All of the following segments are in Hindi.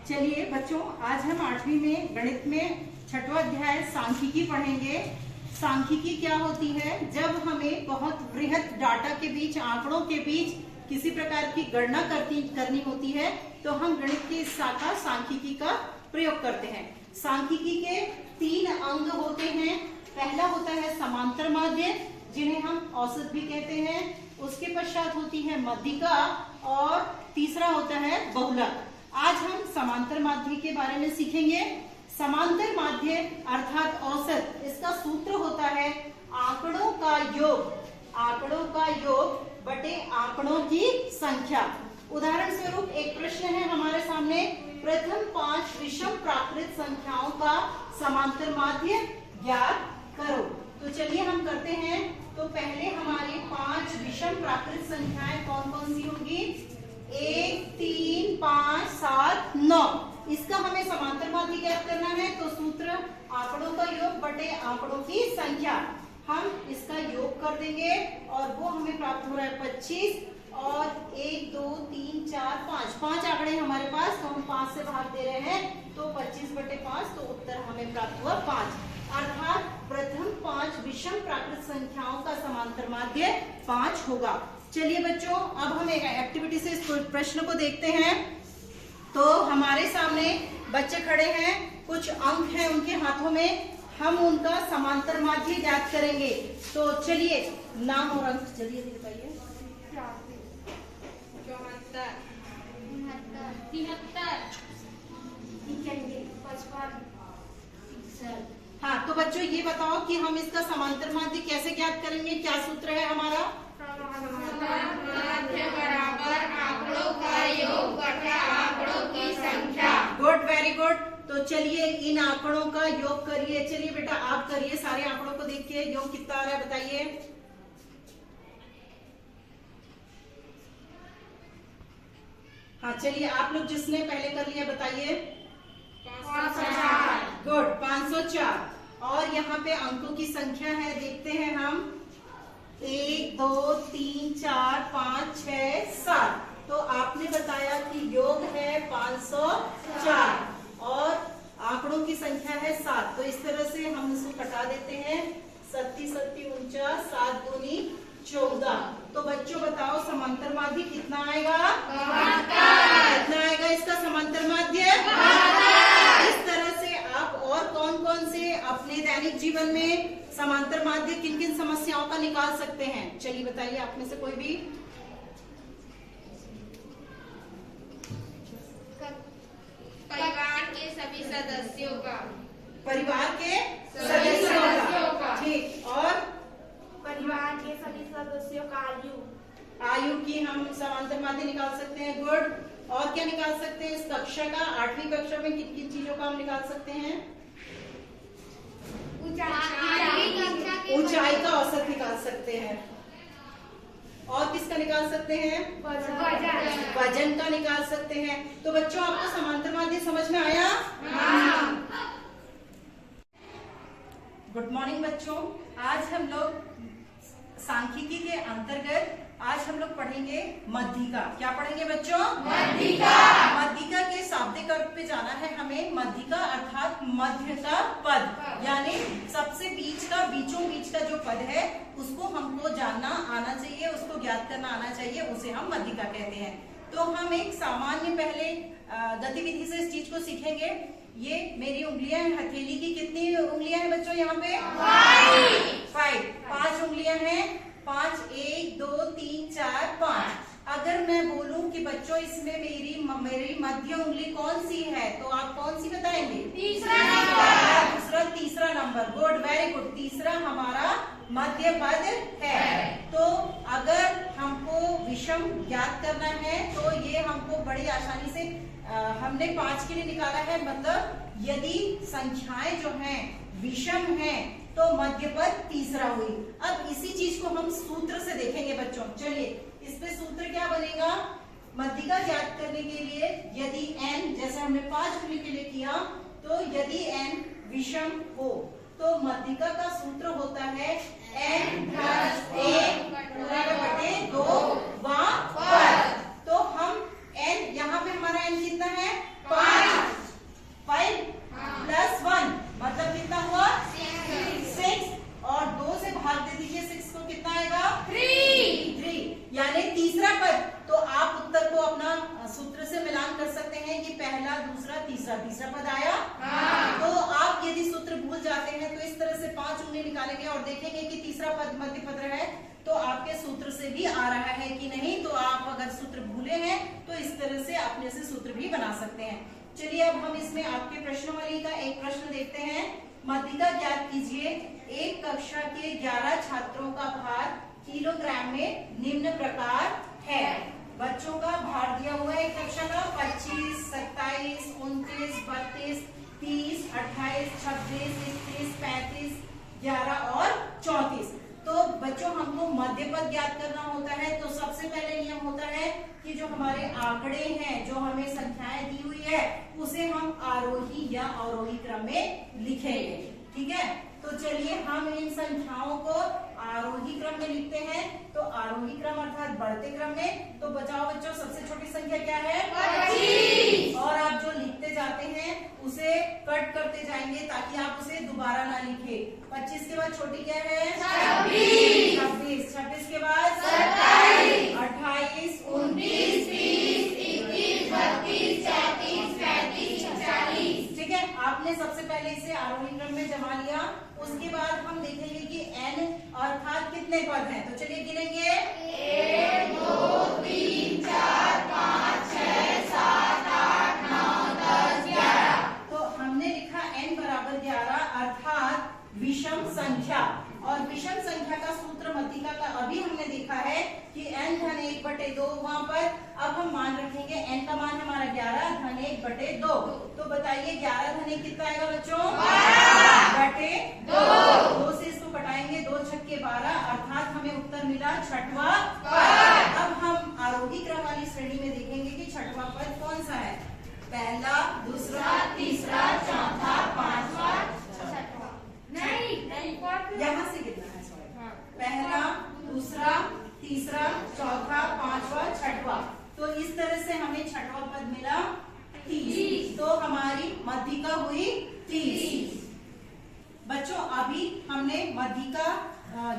चलिए बच्चों, आज हम 8वीं में गणित में 6वां अध्याय सांख्यिकी पढ़ेंगे। सांख्यिकी क्या होती है? जब हमें बहुत वृहद डाटा के बीच, आंकड़ों के बीच किसी प्रकार की गणना करनी होती है तो हम गणित की इस शाखा सांख्यिकी का प्रयोग करते हैं। सांख्यिकी के 3 अंग होते हैं। पहला होता है समांतर माध्य, जिन्हें हम औसत भी कहते हैं। उसके पश्चात होती है मध्यिका और तीसरा होता है बहुलक। आज हम समांतर माध्य के बारे में सीखेंगे। समांतर माध्य अर्थात औसत, इसका सूत्र होता है आंकड़ों का योग बटे आंकड़ों की संख्या। उदाहरण स्वरूप एक प्रश्न है हमारे सामने, प्रथम 5 विषम प्राकृत संख्याओं का समांतर माध्य ज्ञात करो। तो चलिए हम करते हैं। तो पहले हमारी 5 विषम प्राकृत संख्याएं कौन कौन सी होंगी? 1, 3, 5, 7, 9। इसका हमें समांतर माध्य ज्ञात करना है तो सूत्र आंकड़ों का योग बटे आंकड़ों की संख्या। हम इसका योग कर देंगे और वो हमें प्राप्त हो रहा है 25 और 1, 2, 3, 4, 5 आंकड़े हमारे पास, तो हम 5 से भाग दे रहे हैं तो 25 बटे 5, तो उत्तर हमें प्राप्त हुआ 5। अर्थात प्रथम 5 विषम प्राकृत संख्याओं का समांतर माध्य 5 होगा। चलिए बच्चों, अब हम एक एक्टिविटी से इस प्रश्न को देखते हैं। तो हमारे सामने बच्चे खड़े हैं, कुछ अंक हैं उनके हाथों में, हम उनका समांतर माध्य ज्ञात करेंगे। तो चलिए नाम और अंक जल्दी बताइए। 74, 73, 55। हाँ, तो बच्चों ये बताओ कि हम इसका समांतर माध्य कैसे ज्ञात करेंगे? क्या सूत्र है हमारा? माध्य बराबर आंकड़ों का योग बटा आंकड़ों की संख्या। Good, very good. तो चलिए इन आंकड़ों का योग करिए। चलिए बेटा आप करिए, सारे आंकड़ों को देख के योग कितना आ रहा है बताइए। हाँ चलिए, आप लोग जिसने पहले कर लिया बताइए। 504। गुड, 504। और यहाँ पे अंकों की संख्या है, देखते हैं हम। 1, 2, 3, 4, 5, 6, 7। तो आपने बताया कि योग है 504 और आंकड़ों की संख्या है 7। तो इस तरह से हम इसको कटा देते हैं। 37, 49, 7 दूनी 14। तो बच्चों बताओ समांतर माध्य कितना आएगा? कितना आएगा इसका समांतर माध्य? इस तरह से आप और कौन कौन से अपने दैनिक जीवन में समांतर माध्य किन किन समस्याओं का निकाल सकते हैं? चलिए बताइए आप में से कोई भी। परिवार के सभी सदस्यों का। परिवार के सभी सदस्यों का। ठीक, और परिवार के सभी सदस्यों का आयु की हम समांतर माध्य निकाल सकते हैं। गुड। और क्या निकाल सकते हैं? इस कक्षा का 8वीं कक्षा में किन किन चीजों का हम निकाल सकते हैं? ऊंचाई का औसत निकाल सकते हैं। और किसका निकाल सकते हैं? वजन का निकाल सकते हैं। तो बच्चों आपको समांतर माध्य समझ में आया? गुड मॉर्निंग बच्चों, आज हम लोग सांख्यिकी के अंतर्गत आज हम लोग पढ़ेंगे मध्यिका। क्या पढ़ेंगे बच्चों? मध्यिका। मध्यिका के शाब्दिक अर्थ पे जाना है हमें। मध्यिका अर्थात मध्य का पद, यानी सबसे बीच का, बीचों बीच का जो पद है उसको हमको जानना आना चाहिए, उसको ज्ञात करना आना चाहिए, उसे हम मध्यिका कहते हैं। तो हम एक सामान्य पहले गतिविधि से इस चीज को सीखेंगे। ये मेरी उंगलियां हैं हथेली की। कितनी उंगलियां हैं बच्चों यहाँ पे? 5 उंगलियां हैं। 5, 1, 2, 3, 4, 5। अगर मैं बोलूं कि बच्चों इसमें मेरी मध्य उंगली कौन सी है, तो आप कौन सी बताएंगे? तीसरा नंबर। Good, very good. तीसरा हमारा मध्य पद है। तो अगर हमको विषम ज्ञात करना है तो ये हमको बड़ी आसानी से हमने 5 के लिए निकाला है। मतलब यदि संख्याएं जो हैं विषम हैं तो मध्य पद तीसरा हुई। अब इसी चीज को हम सूत्र से देखेंगे बच्चों। चलिए इस पे सूत्र क्या बनेगा? मध्यिका ज्ञात करने के लिए यदि n, जैसे हमने 5 उंगली के लिए किया, तो यदि n विषम हो तो मध्यिका का सूत्र होता है n + 1 बटे 2 वा पद। तो हम n, यहाँ पे हमारा n कितना है? 5 पहला, दूसरा, तीसरा, तीसरा पद आया। तो आप यदि सूत्र भूल जाते हैं तो इस तरह से 5 उंगली निकालेंगे और देखेंगे कि तीसरा पद मध्य पद है तो आपके सूत्र से भी आ रहा है कि नहीं। तो आप अगर सूत्र भूले हैं तो इस तरह से अपने से सूत्र भी बना सकते हैं। चलिए अब हम इसमें आपके प्रश्नावली का एक प्रश्न देखते हैं। माध्यिका ज्ञात कीजिए। एक कक्षा के 11 छात्रों का भार किलोग्राम में निम्न प्रकार है। बच्चों का भार दिया हुआ है एक कक्षा का 25, 27, 29, 32, 30, 28, 26, 31, 35, 11 और 34। तो बच्चों हमको मध्य पद ज्ञात करना होता है। तो सबसे पहले नियम होता है कि जो हमारे आंकड़े हैं, जो हमें संख्याएं दी हुई है, उसे हम आरोही या अवरोही क्रम में लिखेंगे। ठीक है, तो चलिए हम इन संख्याओं को आरोही क्रम में लिखते हैं। तो आरोही क्रम अर्थात बढ़ते क्रम में। तो बचाओ बच्चों, सबसे छोटी संख्या क्या है? 25। और आप जो लिखते जाते हैं उसे कट करते जाएंगे ताकि आप उसे दोबारा ना लिखे। 25 के बाद छोटी क्या है? 26। 26 के बाद 27, 28, 29, 30, 31, 32, 34, 35, 40। ठीक है, आपने सबसे पहले इसे आरोही क्रम में जमा लिया। उसके बाद हम देखेंगे कि n अर्थात कितने पद हैं। तो चलिए गिनेंगे। 1, 2, 3, 4, 5, 6, 7, 8, 9, 10, 11। तो हमने लिखा n बराबर 11 अर्थात विषम संख्या। और विषम संख्या का सूत्र माध्यिका का अभी हमने देखा है कि n धन 1/2। वहां पर अब हम मान रखेंगे n का मान हमारा 11 धन 1/2। तो बताइए 11 धन 1 कितना आएगा बच्चों? 12/2। 2 से इसको कटाएंगे, 2 छक्के 12 अर्थात हमें उत्तर मिला छठवां पद। अब हम आरोही क्रम वाली श्रेणी में देखेंगे कि छठवां पद कौन सा है। पहला, दूसरा, तीसरा, चौथा, पांचवा, यहाँ से कितना है? पहला, दूसरा, तीसरा, चौथा, पांचवा, छठवा। तो इस तरह से हमें छठवा पद मिला 30। तो हमारी माध्यिका हुई 30। बच्चों अभी हमने माध्यिका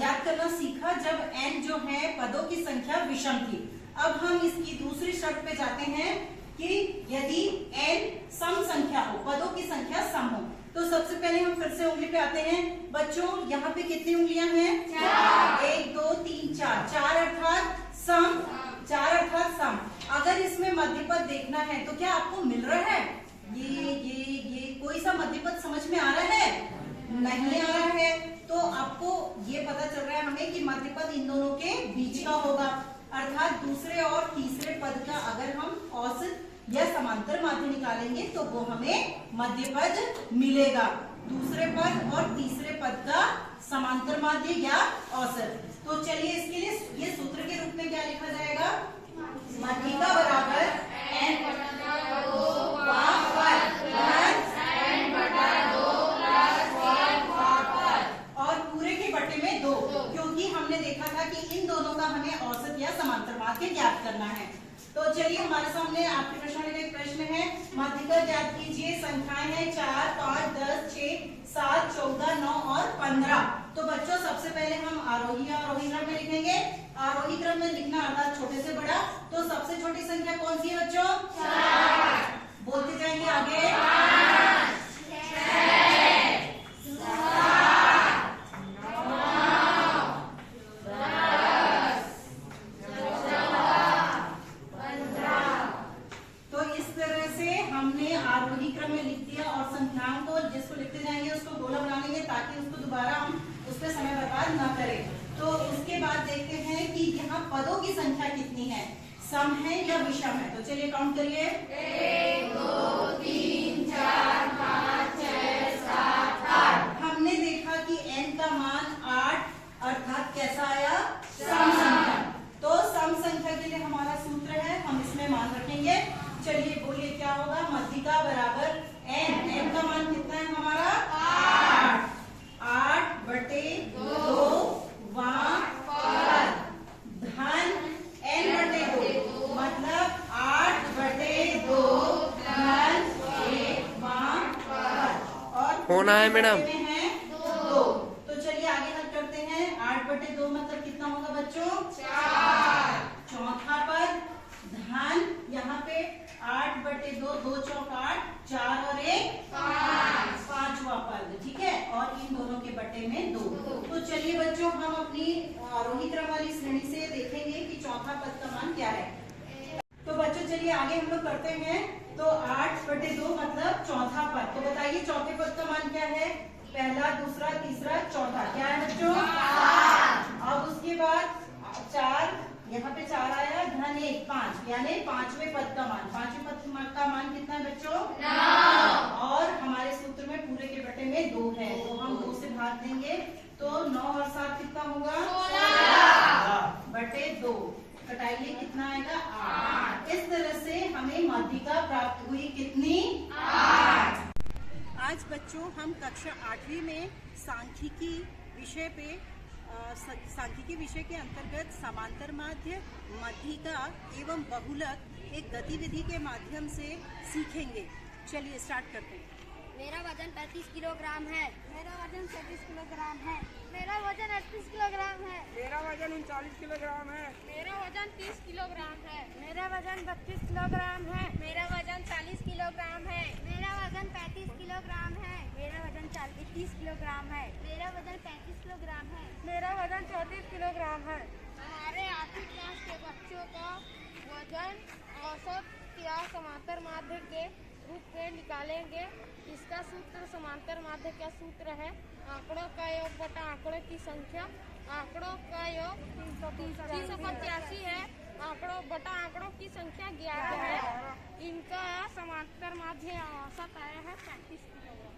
याद करना सीखा जब n जो है पदों की संख्या विषम थी। अब हम इसकी दूसरी शर्त पे जाते हैं कि यदि n सम संख्या हो, पदों की संख्या सम हो। तो सबसे पहले हम फिर से उंगली पे आते हैं। बच्चों यहाँ पे कितनी उंगलियां हैं? 4। 1, 2, 3, 4। 4 अर्थात सम। 4 अर्थात सम। अगर इसमें मध्यपद देखना है तो क्या आपको मिल रहा है? ये कोई सा मध्यपद समझ में आ रहा है? नहीं आ रहा है। तो आपको ये पता चल रहा है हमें कि मध्यपद इन दोनों के बीच का होगा। अर्थात दूसरे और तीसरे पद का अगर हम औसत या समांतर माध्य निकालेंगे तो वो हमें मध्य पद मिलेगा। दूसरे पद और तीसरे पद का समांतर माध्य या औसत। तो चलिए इसके लिए ये सूत्र के रूप में क्या लिखा जाएगा? माध्यिका बराबर n/2 और पूरे के बटे में 2, क्योंकि हमने देखा था कि इन दोनों का हमें औसत या समांतर माध्य ज्ञात करना है। तो चलिए हमारे सामने आपके प्रश्नावली का एक प्रश्न है। माध्यिका ज्ञात कीजिए। संख्याएं हैं 4, 5, 10, 6, 7, 14, 9 और 15। तो बच्चों सबसे पहले हम आरोही या अवरोही क्रम में लिखेंगे। आरोही क्रम में लिखना अर्थात छोटे से बड़ा। तो सबसे छोटी संख्या कौन सी है बच्चों? 4। बोलते जाएंगे आगे। 5, 6, 7, 9, आरोही क्रम में लिख दिया और संख्याओं को जिसको लिखते जाएंगे उसको गोला बना लेंगे ताकि उसको दोबारा हम उस पर समय बर्बाद न करें। तो उसके बाद देखते हैं कि यहाँ पदों की संख्या कितनी है, सम है या विषम है। तो चलिए काउंट करिए। 1, 2, 3, 4, 5, 6, 7, 8। हमने देखा कि n का मान 8 अर्थात कैसा आया? सम संख्या। तो सम संख्या के लिए हमारा सूत्र है, हम इसमें मान रखेंगे। चलिए बोलिए क्या होगा? माध्यिका बराबर n। n का मान कितना है हमारा? 8/2 धन n/2 मतलब 8/2 धन 1 और होना है मैडम 2। तो चलिए आगे हल करते हैं। 8/2 मतलब कितना होगा बच्चों? 4। चौथा पद धन यहाँ पे 8 8/2, 2 चौक 8, 4 और 1 5वां पद, ठीक है। और इन दोनों के बटे में 2। तो चलिए बच्चों, हम अपनी आरोही क्रम वाली श्रेणी से देखेंगे कि चौथा पद का मान क्या है। तो बच्चों चलिए आगे हम लोग करते हैं। तो 8/2 मतलब चौथा पद। तो बताइए चौथे पद का मान क्या है? पहला, दूसरा, तीसरा, चौथा। क्या है बच्चों? अब उसके बाद 4, यहाँ पे 4 आया, धन 1 5, यानी 5वें पद का मान। 5वें पद का मान कितना है बच्चों? 9। और हमारे सूत्र में पूरे के बटे में 2 है, तो हम 2 से भाग देंगे। तो 9 और 7 कितना होगा? 16/2। कटाइए, कितना आएगा? 8। इस तरह से हमें माध्यिका प्राप्त हुई, कितनी? 8। आज बच्चों हम कक्षा 8वीं में सांख्यिकी विषय पे सांख्यिकी विषय के अंतर्गत समांतर माध्य, माध्यिका एवं बहुलक एक गतिविधि के माध्यम से सीखेंगे। चलिए स्टार्ट करते हैं। मेरा वजन 35 किलोग्राम है। मेरा वजन 37 किलोग्राम है। मेरा वजन 38 किलोग्राम है। मेरा वजन 39 किलोग्राम है। मेरा वजन 30 किलोग्राम है। मेरा वजन 32 किलोग्राम है। मेरा वजन 40 किलोग्राम है। मेरा वजन 35 किलोग्राम है। मेरा वजन 30 किलोग्राम है। मेरा वजन 35 किलोग्राम है। मेरा वजन 34 किलोग्राम है। हमारे 8वीं क्लास के बच्चों का वजन औसत या समांतर माध्य के रूप में निकालेंगे। इसका सूत्र समांतर माध्य का सूत्र है आंकड़ों का योग बटा आंकड़ों की संख्या। आंकड़ों का योग 385 है। आंकड़ों बटा आंकड़ों की संख्या 11 है। इनका समांतर माध्य औसत आया है 35 किलोग्राम।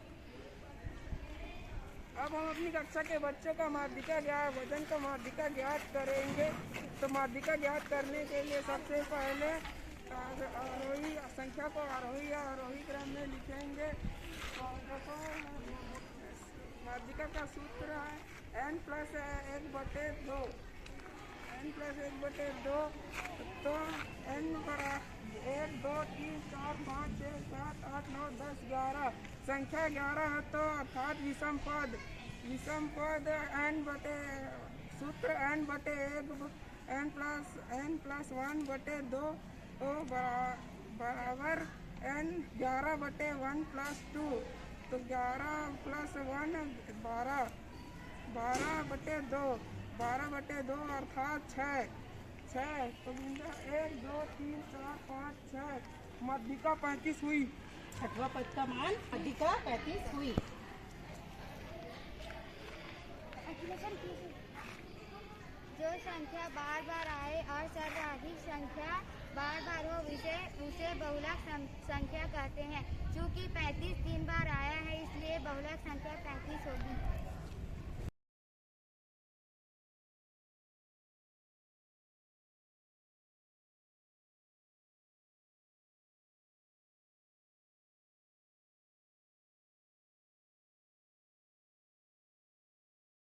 अब हम अपनी कक्षा के बच्चों का माध्यिका ज्ञात, वजन का माध्यिका ज्ञात करेंगे। तो माध्यिका ज्ञात करने के लिए सबसे पहले आरोही संख्या को आरोही या आरोही क्रम में लिखेंगे। और देखो माध्यिका का सूत्र है n + 1/2। n + 1/2। तो n बराबर 1 2 3 4 5 6 7 8 9 10 11। संख्या 11 है, तो अर्थात विषम पद सूत्र n/1 n+1/2 बराबर n 11/1 + 2। तो 11 + 1 12, 12/2, 12/2 अर्थात 6। तो 1 2 3 4 5 6। माध्यिका 35 हुई। छठवां पद का मान माध्यिका 35 हुई। जो संख्या बार बार आए और सर्वाधिक संख्या बार बार हो उसे बहुलक संख्या कहते हैं। चूँकि 35 3 बार आया है, इसलिए बहुलक संख्या 35 होगी।